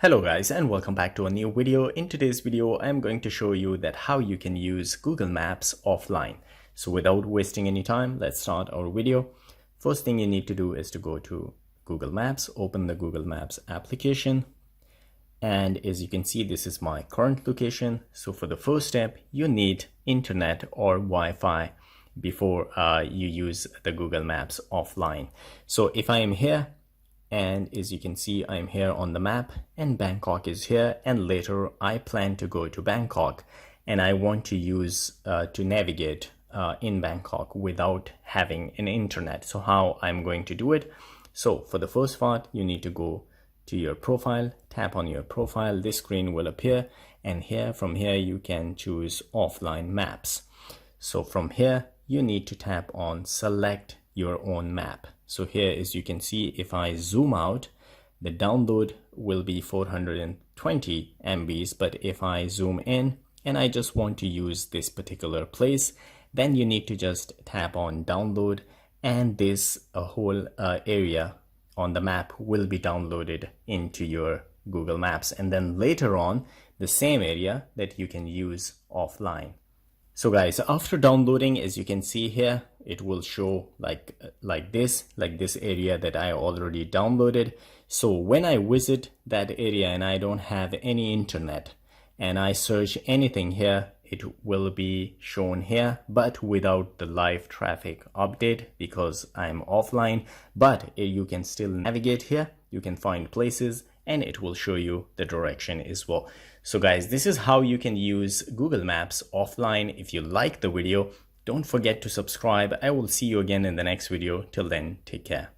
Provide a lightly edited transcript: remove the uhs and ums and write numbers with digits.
Hello guys, and welcome back to a new video. In today's video, I'm going to show you that how you can use Google Maps offline. So without wasting any time, let's start our video. First thing you need to do is to go to Google Maps, open the Google Maps application. And as you can see, this is my current location. So for the first step, you need internet or Wi-Fi before you use the Google Maps offline. So if I am here, and as you can see, I'm here on the map and Bangkok is here, and later I plan to go to Bangkok and I want to use to navigate in Bangkok without having an internet. So how I'm going to do it? So for the first part, you need to go to your profile, tap on your profile, this screen will appear, and from here you can choose offline maps. So from here you need to tap on select your own map. So here, as you can see, if I zoom out, the download will be 420 MBs, but if I zoom in and I just want to use this particular place, then you need to just tap on download, and this whole area on the map will be downloaded into your Google Maps, and then later on the same area that you can use offline. So guys, after downloading, as you can see here, it will show like this area that I already downloaded. So when I visit that area and I don't have any internet and I search anything here, it will be shown here, but without the live traffic update because I'm offline. But you can still navigate here, you can find places, and it will show you the direction as well. So guys, this is how you can use Google Maps offline. If you like the video, don't forget to subscribe. I will see you again in the next video. Till then, take care.